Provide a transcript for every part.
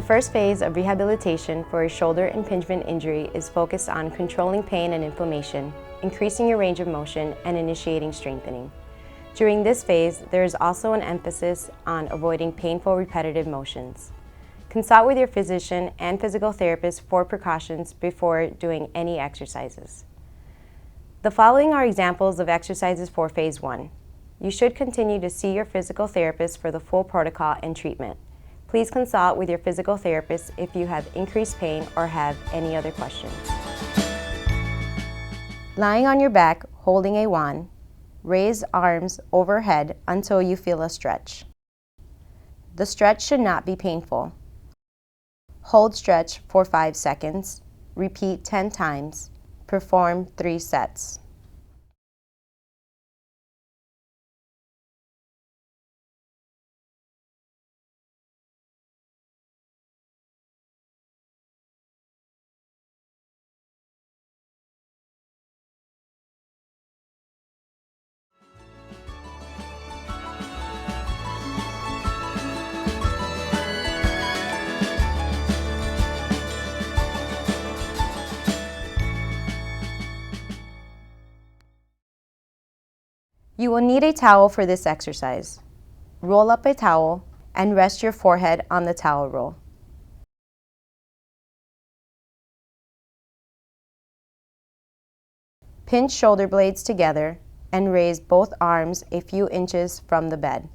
The first phase of rehabilitation for a shoulder impingement injury is focused on controlling pain and inflammation, increasing your range of motion, and initiating strengthening. During this phase, there is also an emphasis on avoiding painful repetitive motions. Consult with your physician and physical therapist for precautions before doing any exercises. The following are examples of exercises for Phase 1. You should continue to see your physical therapist for the full protocol and treatment. Please consult with your physical therapist if you have increased pain or have any other questions. Lying on your back, holding a wand, raise arms overhead until you feel a stretch. The stretch should not be painful. Hold stretch for 5 seconds. Repeat 10 times. Perform 3 sets. You will need a towel for this exercise. Roll up a towel and rest your forehead on the towel roll. Pinch shoulder blades together and raise both arms a few inches from the bed.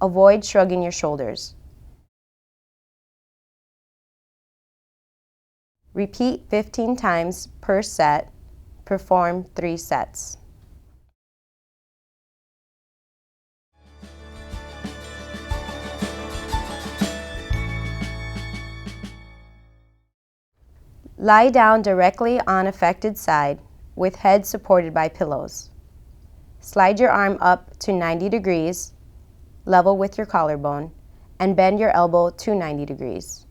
Avoid shrugging your shoulders. Repeat 15 times per set. Perform 3 sets. Lie down directly on affected side with head supported by pillows. Slide your arm up to 90 degrees, level with your collarbone, and bend your elbow to 90 degrees.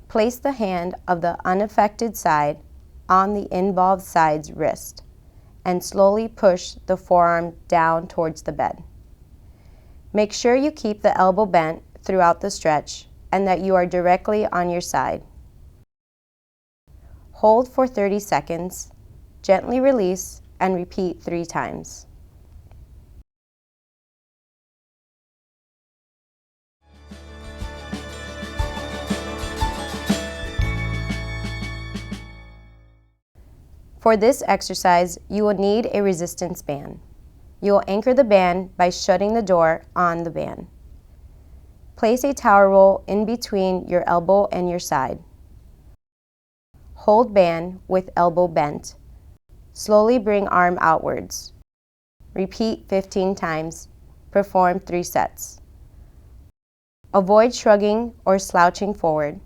Place the hand of the unaffected side on the involved side's wrist and slowly push the forearm down towards the bed. Make sure you keep the elbow bent throughout the stretch and that you are directly on your side. Hold for 30 seconds, gently release, and repeat 3 times. For this exercise, you will need a resistance band. You will anchor the band by shutting the door on the band. Place a towel roll in between your elbow and your side. Hold band with elbow bent. Slowly bring arm outwards. Repeat 15 times. Perform 3 sets. Avoid shrugging or slouching forward.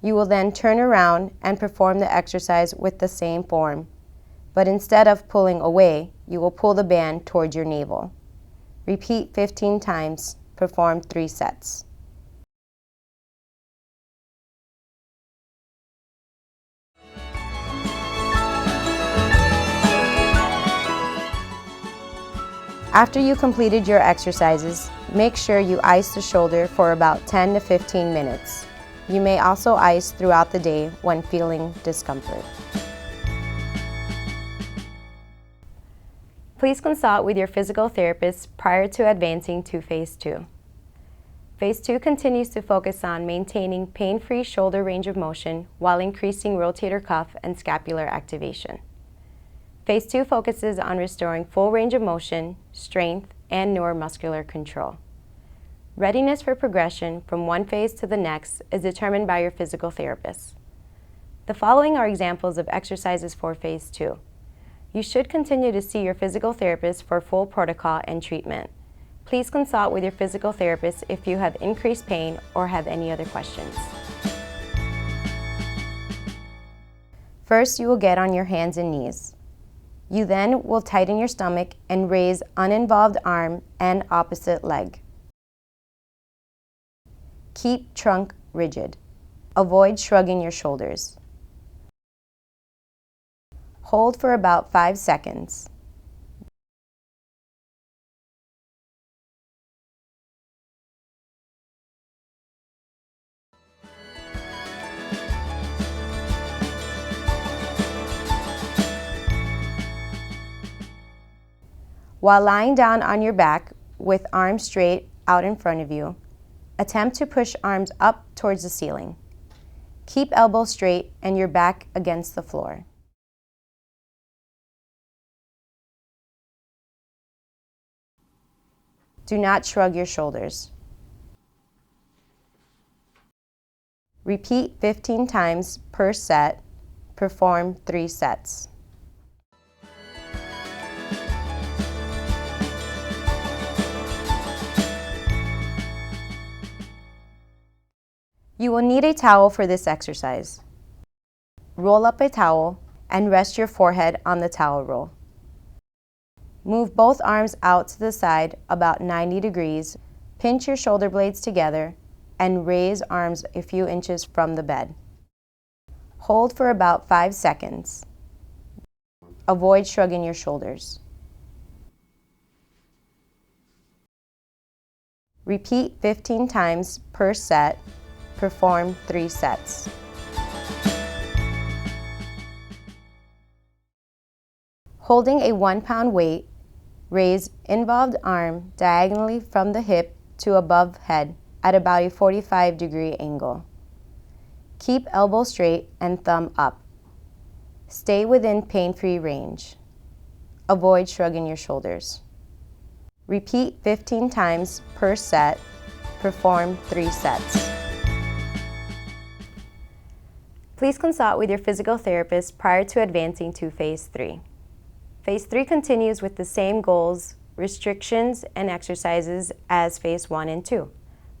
You will then turn around and perform the exercise with the same form, but instead of pulling away, you will pull the band towards your navel. Repeat 15 times, perform 3 sets. After you completed your exercises, make sure you ice the shoulder for about 10 to 15 minutes. You may also ice throughout the day when feeling discomfort. Please consult with your physical therapist prior to advancing to Phase 2. Phase 2 continues to focus on maintaining pain-free shoulder range of motion while increasing rotator cuff and scapular activation. Phase 2 focuses on restoring full range of motion, strength, and neuromuscular control. Readiness for progression from one phase to the next is determined by your physical therapist. The following are examples of exercises for Phase 2. You should continue to see your physical therapist for full protocol and treatment. Please consult with your physical therapist if you have increased pain or have any other questions. First, you will get on your hands and knees. You then will tighten your stomach and raise uninvolved arm and opposite leg. Keep trunk rigid. Avoid shrugging your shoulders. Hold for about 5 seconds. While lying down on your back with arms straight out in front of you, attempt to push arms up towards the ceiling. Keep elbows straight and your back against the floor. Do not shrug your shoulders. Repeat 15 times per set. Perform 3 sets. You will need a towel for this exercise. Roll up a towel and rest your forehead on the towel roll. Move both arms out to the side about 90 degrees, pinch your shoulder blades together, and raise arms a few inches from the bed. Hold for about 5 seconds. Avoid shrugging your shoulders. Repeat 15 times per set. Perform 3 sets. Holding a 1-pound weight, raise involved arm diagonally from the hip to above head at about a 45-degree angle. Keep elbow straight and thumb up. Stay within pain-free range. Avoid shrugging your shoulders. Repeat 15 times per set. Perform 3 sets. Please consult with your physical therapist prior to advancing to Phase 3. Phase 3 continues with the same goals, restrictions, and exercises as Phase 1 and 2,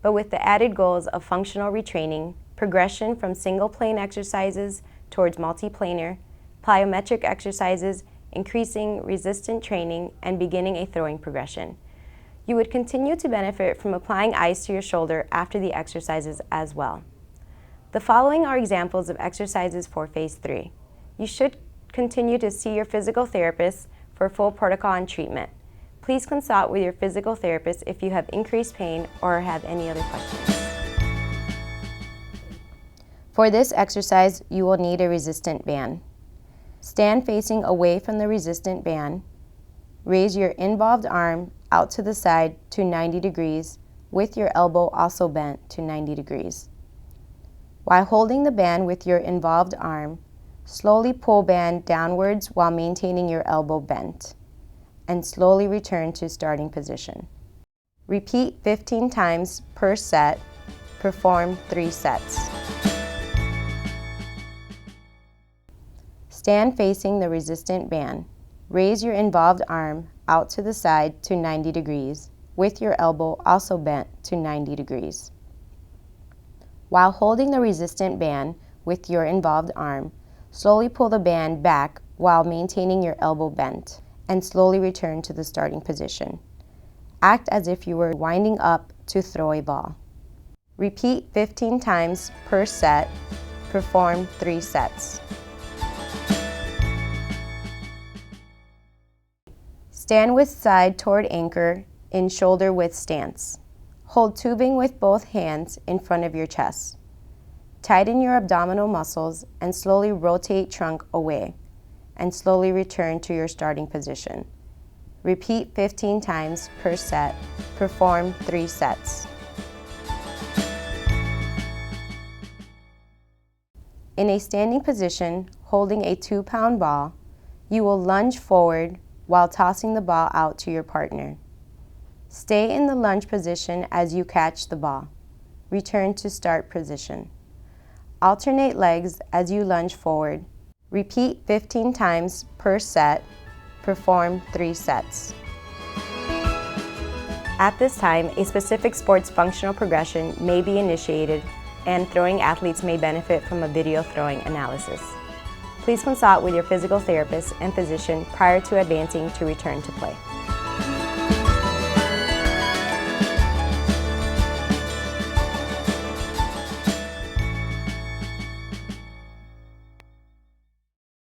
but with the added goals of functional retraining, progression from single plane exercises towards multiplanar, plyometric exercises, increasing resistant training, and beginning a throwing progression. You would continue to benefit from applying ice to your shoulder after the exercises as well. The following are examples of exercises for Phase 3. You should continue to see your physical therapist for full protocol and treatment. Please consult with your physical therapist if you have increased pain or have any other questions. For this exercise, you will need a resistant band. Stand facing away from the resistant band. Raise your involved arm out to the side to 90 degrees with your elbow also bent to 90 degrees. While holding the band with your involved arm, slowly pull band downwards while maintaining your elbow bent, and slowly return to starting position. Repeat 15 times per set. Perform 3 sets. Stand facing the resistant band. Raise your involved arm out to the side to 90 degrees, with your elbow also bent to 90 degrees. While holding the resistant band with your involved arm, slowly pull the band back while maintaining your elbow bent, and slowly return to the starting position. Act as if you were winding up to throw a ball. Repeat 15 times per set. Perform 3 sets. Stand with side toward anchor in shoulder width stance. Hold tubing with both hands in front of your chest. Tighten your abdominal muscles and slowly rotate trunk away, and slowly return to your starting position. Repeat 15 times per set. Perform 3 sets. In a standing position, holding a 2-pound ball, you will lunge forward while tossing the ball out to your partner. Stay in the lunge position as you catch the ball. Return to start position. Alternate legs as you lunge forward. Repeat 15 times per set. Perform 3 sets. At this time, a specific sports functional progression may be initiated, and throwing athletes may benefit from a video throwing analysis. Please consult with your physical therapist and physician prior to advancing to return to play.